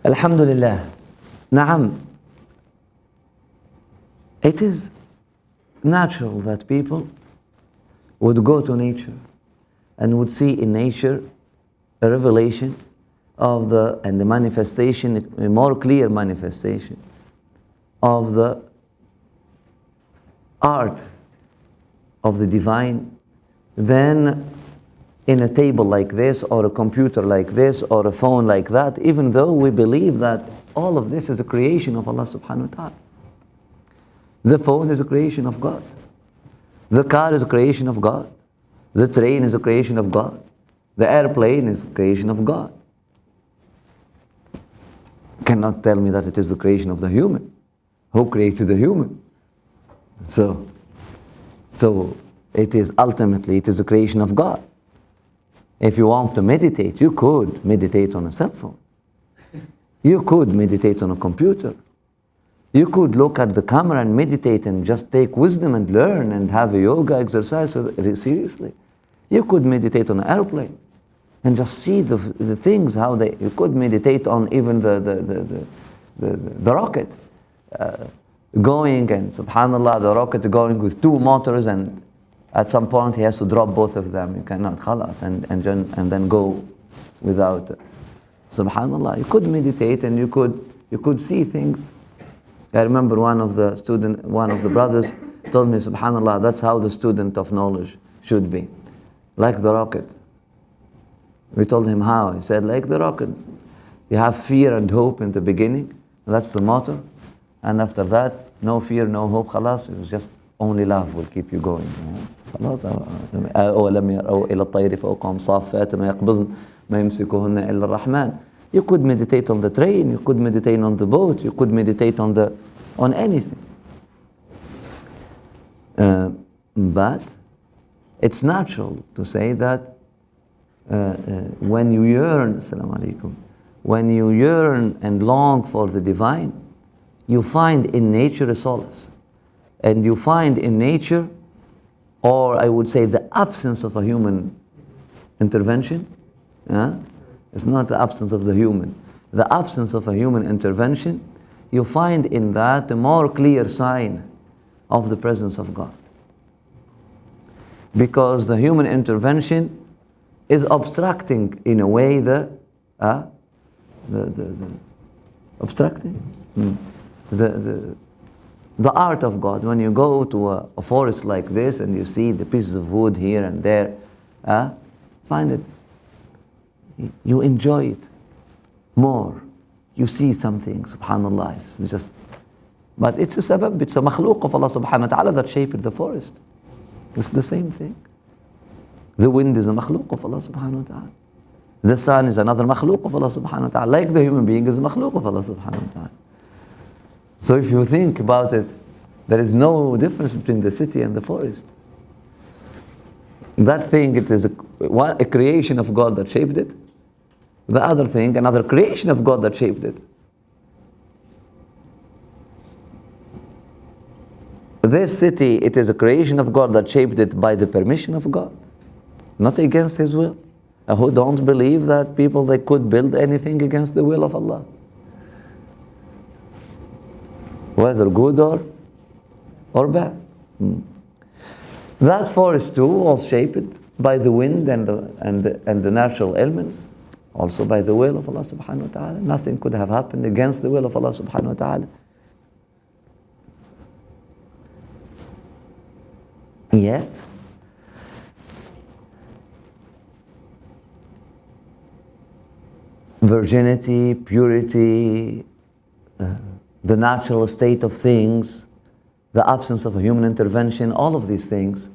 Alhamdulillah. Naam. It is natural that people would go to nature and would see in nature a revelation of the manifestation, a more clear manifestation of the art of the divine than in a table like this, or a computer like this, or a phone like that, even though we believe that all of this is a creation of Allah subhanahu wa ta'ala. The phone is a creation of God. The car is a creation of God. The train is a creation of God. The airplane is a creation of God. You cannot tell me that it is the creation of the human. Who created the human? So it is ultimately, it is the creation of God. If you want to meditate, you could meditate on a cell phone. You could meditate on a computer. You could look at the camera and meditate and just take wisdom and learn and have a yoga exercise seriously. You could meditate on an airplane and just see the things, how they, you could meditate on even the rocket going, and subhanallah, the rocket going with two motors, and at some point he has to drop both of them. You cannot khalas and then go without. Subhanallah, you could meditate and you could see things. I remember one of the brothers told me, subhanallah, that's how the student of knowledge should be. Like the rocket. We told him how. He said, like the rocket. You have fear and hope in the beginning. That's the motor. And after that, no fear, no hope, khalas. It was just only love will keep you going. خلاص. أولم يروا إلى الطير فوقهم صافات ويقبضن ما يمسكهن إلا الرحمن. You could meditate on the train, you could meditate on the boat, you could meditate on anything. But it's natural to say that when you yearn, assalamu alaikum, when you yearn and long for the divine, you find in nature a solace. And you find in nature, or I would say the absence of a human intervention, it's not the absence of the human. The absence of a human intervention, you find in that a more clear sign of the presence of God. Because the human intervention is obstructing in a way the art of God. When you go to a forest like this and you see the pieces of wood here and there, find it, you enjoy it more. You see something, subhanallah, it's just, but it's a sabab, it's a makhlooq of Allah subhanahu wa ta'ala that shaped the forest. It's the same thing. The wind is a makhlooq of Allah subhanahu wa ta'ala. The sun is another makhlooq of Allah subhanahu wa ta'ala, like the human being is a makhlooq of Allah subhanahu wa ta'ala. So if you think about it, there is no difference between the city and the forest. That thing, it is a creation of God that shaped it. The other thing, another creation of God that shaped it. This city, it is a creation of God that shaped it by the permission of God, not against His will. Who don't believe that people, they could build anything against the will of Allah, whether good or bad. That forest too was shaped by the wind and the natural elements, also by the will of Allah subhanahu wa ta'ala. Nothing could have happened against the will of Allah subhanahu wa ta'ala. Yet, virginity, purity, the natural state of things, the absence of a human intervention, all of these things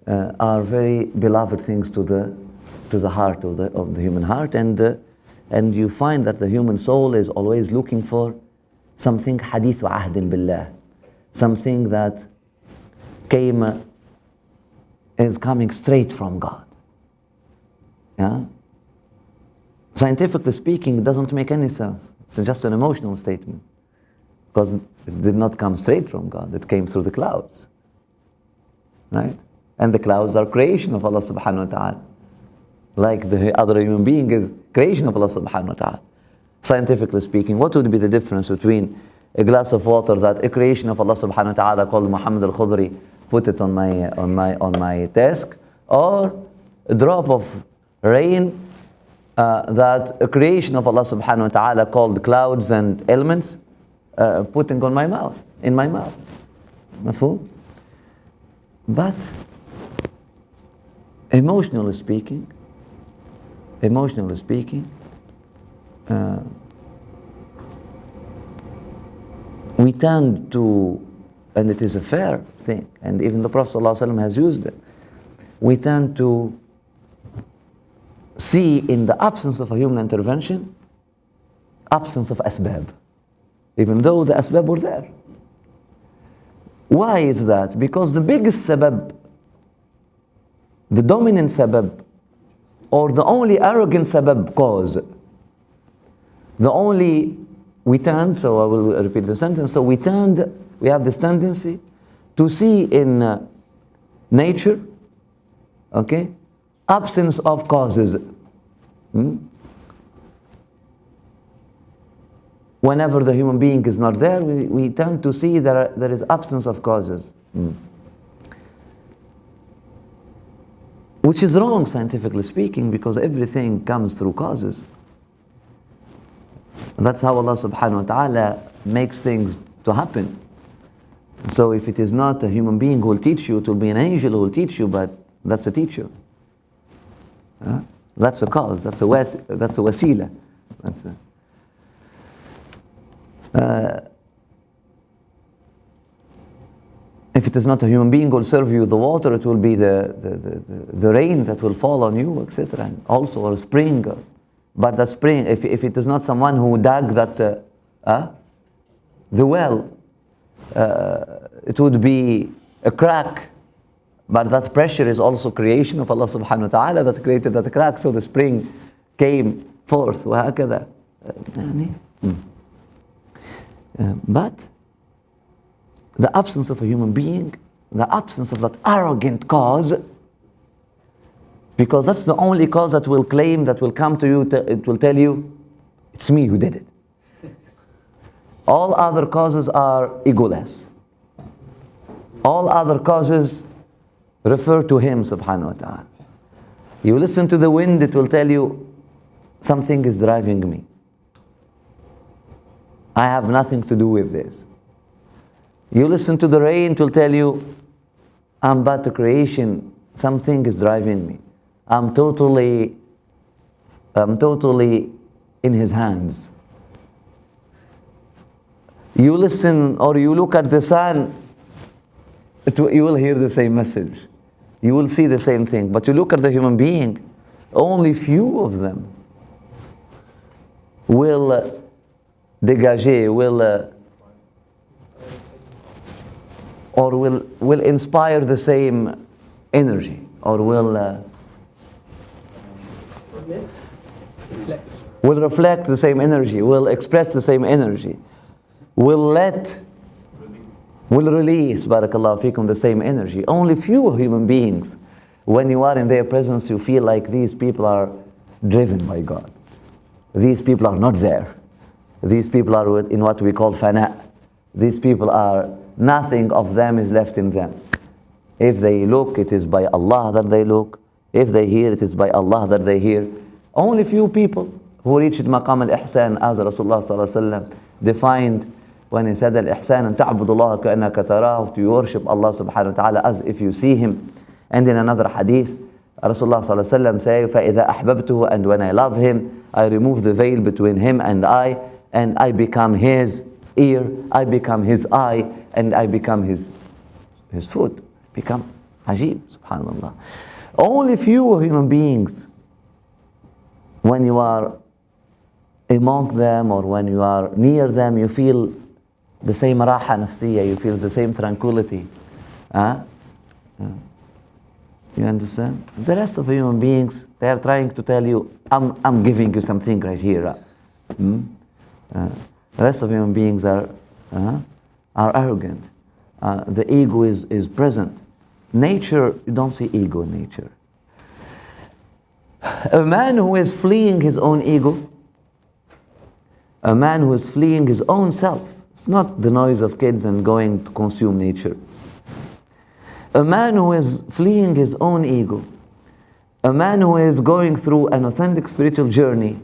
are very beloved things to the heart of the human heart, and you find that the human soul is always looking for something hadithu ahdin billah, something that is coming straight from God. Yeah? Scientifically speaking, it doesn't make any sense. It's just an emotional statement, because it did not come straight from God. It came through the clouds, right? And the clouds are creation of Allah subhanahu wa ta'ala, like the other human being is creation of Allah subhanahu wa ta'ala. Scientifically speaking, what would be the difference between a glass of water that a creation of Allah subhanahu wa ta'ala called Muhammad al-Khudri put it on my desk, or a drop of rain that a creation of Allah subhanahu wa ta'ala called clouds and elements putting in my mouth. مفهوم? But emotionally speaking, we tend to, and it is a fair thing, and even the Prophet ﷺ has used it, we tend to see in the absence of a human intervention, absence of asbab, even though the asbab were there. Why is that? Because the biggest sabab, the dominant sabab, or the only arrogant sabab cause, we tend, so I will repeat the sentence, so we have this tendency to see in nature, okay, absence of causes. Whenever the human being is not there, we tend to see there is absence of causes. Which is wrong scientifically speaking, because everything comes through causes. That's how Allah subhanahu wa ta'ala makes things to happen. So if it is not a human being who will teach you, it will be an angel who will teach you, but that's a teacher. That's a cause, that's a wasila. If it is not a human being who will serve you the water, it will be the rain that will fall on you, etc. And also, or a spring. But the spring, if it is not someone who dug that, the well, it would be a crack. But that pressure is also creation of Allah subhanahu wa ta'ala that created that crack, so the spring came forth. وهكذا. But the absence of a human being, the absence of that arrogant cause, because that's the only cause that will claim, that will come to you, it will tell you, it's me who did it. All other causes are egoless. All other causes refer to Him subhanahu wa ta'ala. You listen to the wind, it will tell you, something is driving me. I have nothing to do with this. You listen to the rain, it will tell you, I'm but a creation, something is driving me. I'm totally in His hands. You listen or you look at the sun, you will hear the same message. You will see the same thing. But you look at the human being, only few of them will dégager, will inspire the same energy, or will reflect the same energy, will express the same energy, will release, barakallahu feekum, the same energy. Only few human beings, when you are in their presence, you feel like these people are driven by God. These people are not there. These people are in what we call fana. These people are, nothing of them is left in them. If they look, it is by Allah that they look. If they hear, it is by Allah that they hear. Only few people who reached maqam al-ihsan, as Rasulullah sallallahu alaihi wasallam defined when he said al-ihsan an ta'budu Allah ka'annaka tarahu, to worship Allah subhanahu wa ta'ala as if you see Him. And in another hadith, Rasulullah sallallahu alaihi wasallam say, فَإِذَا أَحْبَبْتُهُ, and when I love Him, I remove the veil between Him and I become His ear, I become His eye, and I become His foot. Become ajib, subhanallah. Only few human beings, when you are among them or when you are near them, you feel the same raha nafsiyya, you feel the same tranquility. You understand? The rest of human beings, they are trying to tell you, I'm giving you something right here. The rest of human beings are arrogant. The ego is present. Nature, you don't see ego in nature. A man who is fleeing his own ego, A man who is fleeing his own self. It's not the noise of kids and going to consume nature. A man who is fleeing his own ego. A man who is going through an authentic spiritual journey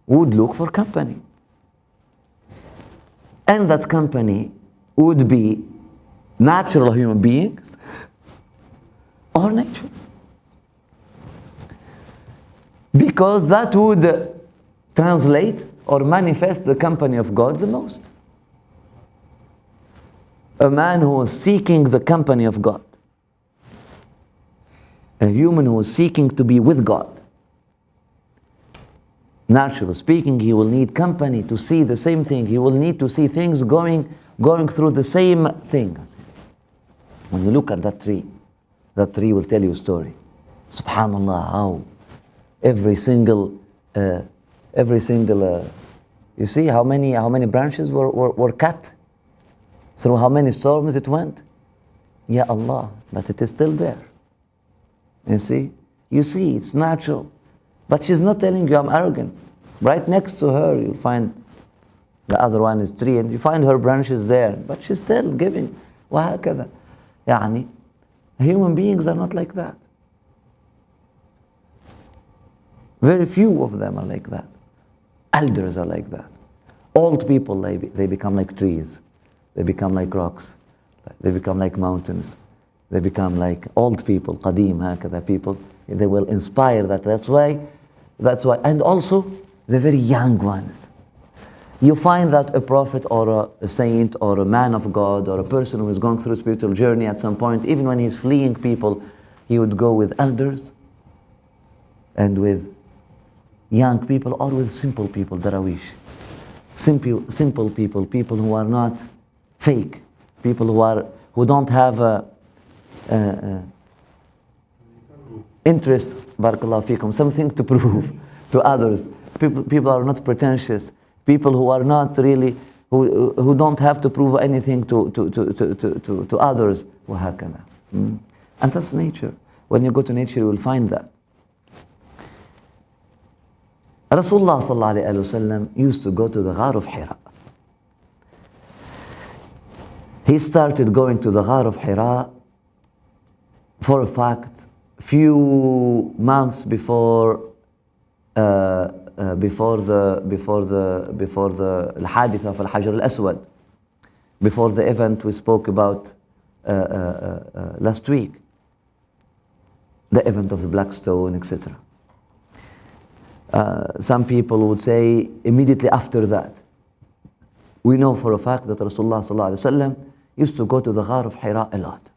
would look for company. And that company would be natural human beings or nature. Because that would translate or manifest the company of God the most. A man who is seeking the company of God. A human who is seeking to be with God. Naturally speaking, he will need company to see the same thing. He will need to see things going through the same thing. When you look at that tree will tell you a story. Subhanallah, how every single, you see how many branches were cut? Through how many storms it went? Ya Allah, but it is still there. You see, it's natural. But she's not telling you I'm arrogant. Right next to her, you'll find the other one is tree, and you find her branches there, but she's still giving. وهكذا. يعني, human beings are not like that. Very few of them are like that. Elders are like that. Old people, they become like trees. They become like rocks. They become like mountains. They become like old people, qadim, هكذا people. They will inspire that. That's why. And also, the very young ones. You find that a prophet or a saint or a man of God or a person who is going through a spiritual journey at some point, even when he's fleeing people, he would go with elders and with young people or with simple people, darawish. Simple people who are not fake, people who don't have a interest, barakallahu fikum, something to prove to others. People are not pretentious. People who are not really, who don't have to prove anything to others. وهكذا. And that's nature. When you go to nature, you will find that. Rasulullah sallallahu alayhi wa sallam used to go to the Ghar of Hira. He started going to the Ghar of Hira for a fact few months before the Al-Haditha of Al-Hajar Al-Aswad, before the event we spoke about last week, the event of the Black Stone, etc. Some people would say immediately after that. We know for a fact that Rasulullah sallallahu alaihi wasallam used to go to the Ghar of Hira a lot.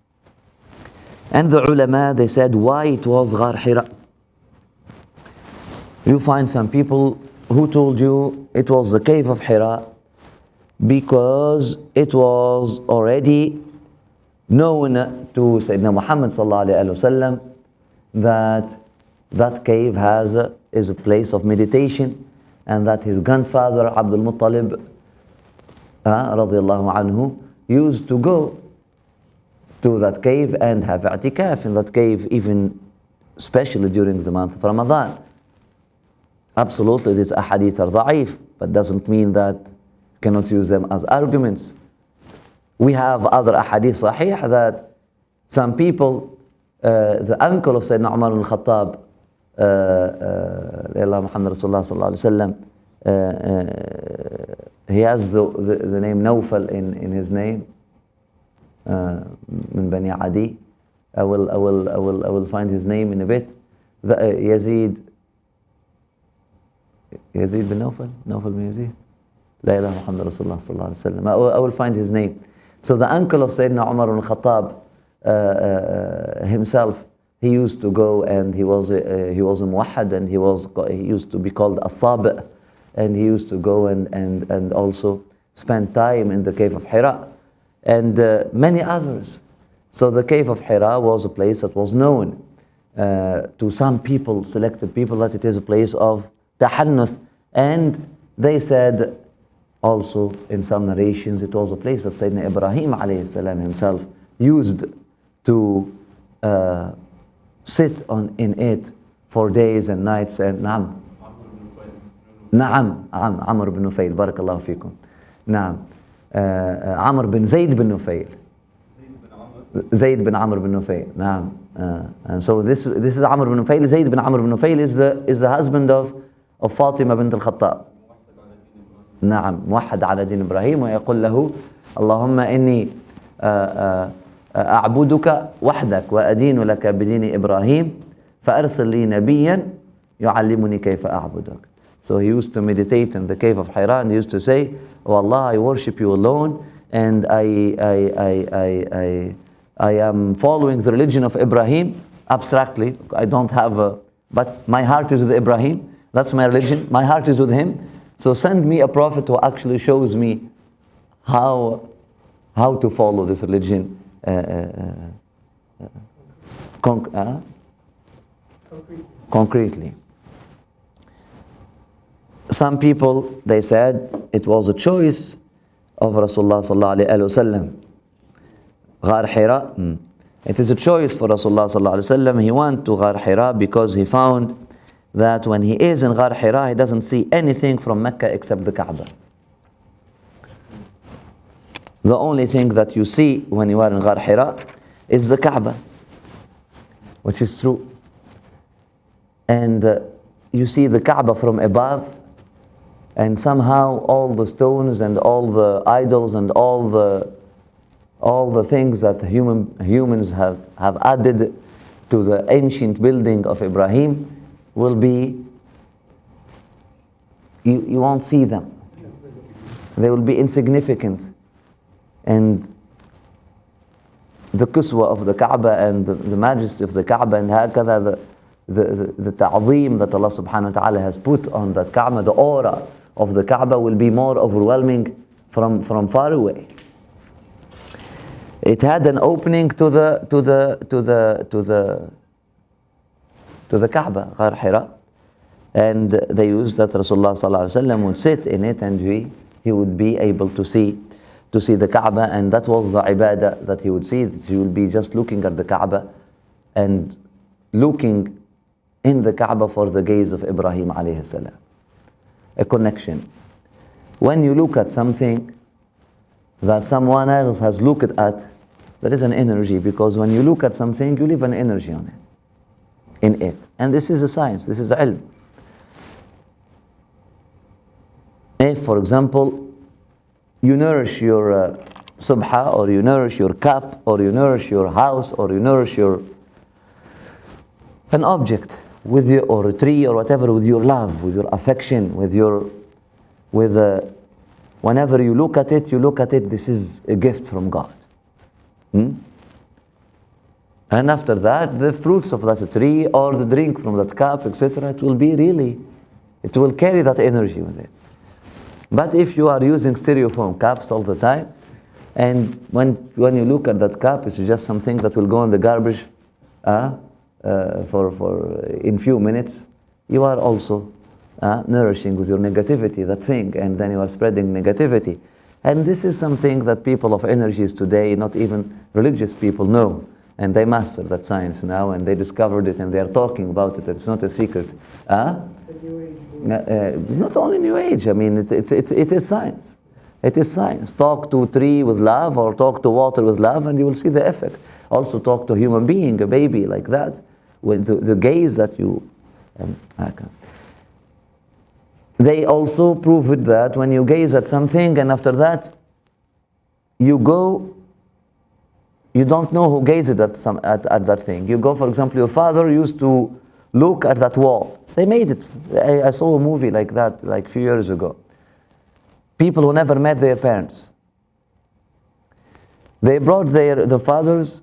And the ulama, they said why it was Ghar Hira. You find some people who told you it was the cave of Hira because it was already known to Sayyidina Muhammad sallallahu alaihi wasallam that cave is a place of meditation, and that his grandfather Abdul Muttalib radiallahu anhu used to go to that cave and have i'tikaf in that cave, even especially during the month of Ramadan. Absolutely, these ahadith are da'if, but doesn't mean that you cannot use them as arguments. We have other ahadith sahih that some people, the uncle of Sayyidina Umar al-Khattab, Muhammad Rasulullah sallallahu alaihi wasallam, he has the name Nawfal in his name, من Bani Adi. I will find his name in a bit. Yazid bin Nawfal bin Yazid. La ilaha Muhammad Rasulullah sallallahu alaihi wasallam. I will find his name. So the uncle of Sayyidina Umar al-Khattab himself, he used to go, and he was a muwahhad, and he used to be called as-Sabi', and he used to go and also spend time in the cave of Hira, and many others. So the cave of Hira was a place that was known to some people, selected people, that it is a place of tahannuth, and they said also in some narrations it was a place that Sayyidina Ibrahim alayhi salam himself used to sit in it for days and nights. And نعم عمرو بن نفيل بارك الله فيكم. نعم عمرو بن زيد بن نفيل. Zayd bin Amr bin Nufayl. Naam. And so this is Amr bin Nufayl. Zayd bin Amr bin Nufayl is the husband of Fatima bint al-Khattab. نعم موحد على دين إبراهيم ويقول له اللهم إني أعبدك وحدك وأدين لك بدين إبراهيم فأرسل لي نبيا يعلمني كيف أعبدك. So he used to meditate in the cave of Hira and he used to say, oh Allah, I worship you alone and I am following the religion of Ibrahim abstractly. I don't have but my heart is with Ibrahim. That's my religion. My heart is with him. So send me a prophet who actually shows me how to follow this religion concretely. Some people, they said it was a choice of Rasulullah sallallahu alaihi wasallam. Ghar Hira. It is a choice for Rasulullah sallallahu alaihi wasallam. He went to Ghar Hira because he found that when he is in Ghar Hira, he doesn't see anything from Mecca except the Kaaba. The only thing that you see when you are in Ghar Hira is the Kaaba, which is true. And you see the Kaaba from above, and somehow all the stones and all the idols and all the things that humans have added to the ancient building of Ibrahim will be, you won't see them. They will be insignificant. And the kuswa of the Kaaba and the majesty of the Kaaba and hakada, the ta'zeem that Allah subhanahu wa ta'ala has put on that Kaaba, the aura of the Kaaba will be more overwhelming from far away. It had an opening to the Kaaba, Ghar Hira, and they used that Rasulullah sallallahu alaihi wasallam would sit in it and he would be able to see the Kaaba, and that was the ibadah that he would see. He would be just looking at the Kaaba and looking in the Kaaba for the gaze of Ibrahim alayhi salam. A connection. When you look at something that someone else has looked at, there is an energy, because when you look at something, you leave an energy on it, in it. And this is a science, this is ilm. If, for example, you nourish your subha, or you nourish your cup, or you nourish your house, or you nourish an object with your, or a tree or whatever, with your love, with your affection, whenever you look at it, this is a gift from God. And after that, the fruits of that tree or the drink from that cup, etc., it will carry that energy with it. But if you are using styrofoam cups all the time, and when you look at that cup, it's just something that will go in the garbage in few minutes, you are also nourishing with your negativity that thing, and then you are spreading negativity. And this is something that people of energies today, not even religious people, know, and they master that science now, and they discovered it, and they are talking about it. It's not a secret. Not only New Age. I mean, it is science. It is science. Talk to a tree with love, or talk to water with love, and you will see the effect. Also talk to a human being, a baby like that, with the gaze that you... They also proved that when you gaze at something and after that you go, you don't know who gazed at that thing. You go, for example, your father used to look at that wall. They made it. I saw a movie like that like a few years ago. People who never met their parents. They brought the fathers,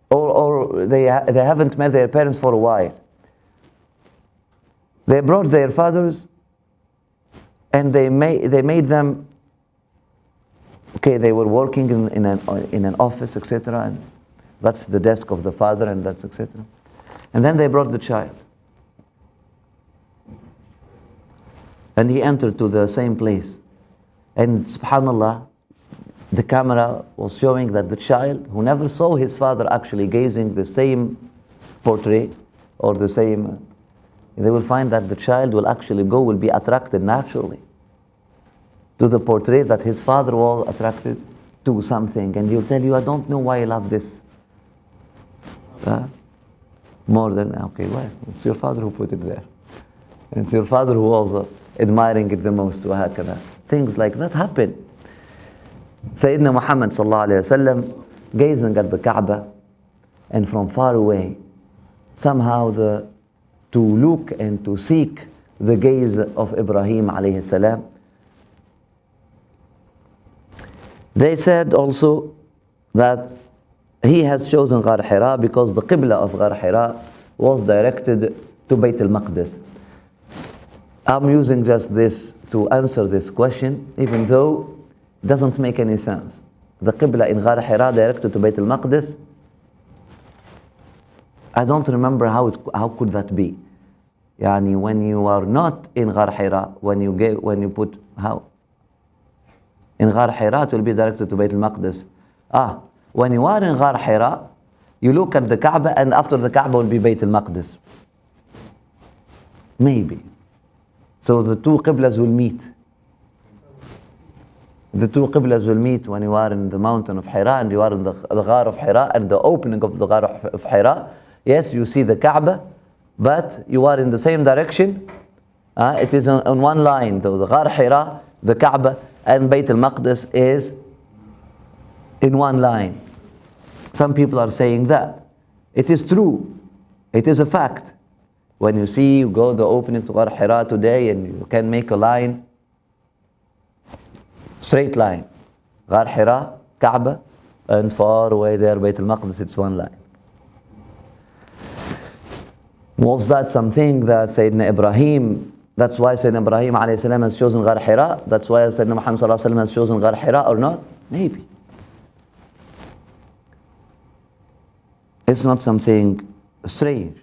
or they haven't met their parents for a while. They brought their fathers, and they made them. Okay, they were working in an office, etc. And that's the desk of the father, and that's etc. And then they brought the child, and he entered to the same place, and subhanallah, the camera was showing that the child, who never saw his father actually gazing the same portrait or the same they will find that the child will be attracted naturally to the portrait that his father was attracted to something, and he'll tell you, I don't know why I love this. More than, okay, well, it's your father who put it there. And it's your father who was admiring it the most. Things like that happen. Sayyidina Muhammad sallallahu alayhi wasallam gazing at the Kaaba, and from far away, somehow to look and to seek the gaze of Ibrahim alayhi salam. They said also that he has chosen Ghar Hira because the Qibla of Ghar Hira was directed to Bayt al-Maqdis. I'm using just this to answer this question, even though it doesn't make any sense. The Qibla in Ghar Hira directed to Bayt al-Maqdis, I don't remember how could that be. Yani when you are not in Ghar Hira, when you put, how? In Ghar Hira it will be directed to Bayt al-Maqdis. When you are in Ghar Hira, you look at the Kaaba, and after the Kaaba will be Bayt al-Maqdis. Maybe. So the two Qiblas will meet. The two Qiblas will meet when you are in the mountain of Hira and you are in the Ghar of Hira, and the opening of the Ghar of Hira. Yes, you see the Kaaba, but you are in the same direction. It is on one line. The Ghar Hira, the Kaaba, and Bayt al-Maqdis is in one line. Some people are saying that. It is true. It is a fact. When you go the opening to Ghar Hira today, and you can make a line, straight line. Ghar Hira, Kaaba, and far away there, Bayt al-Maqdis, it's one line. Was that something that Sayyidina Ibrahim, that's why Sayyidina Ibrahim alayhi salam has chosen Ghar Hira? That's why Sayyidina Muhammad sallallahu alayhi wa sallam has chosen Ghar Hira or not? Maybe. It's not something strange.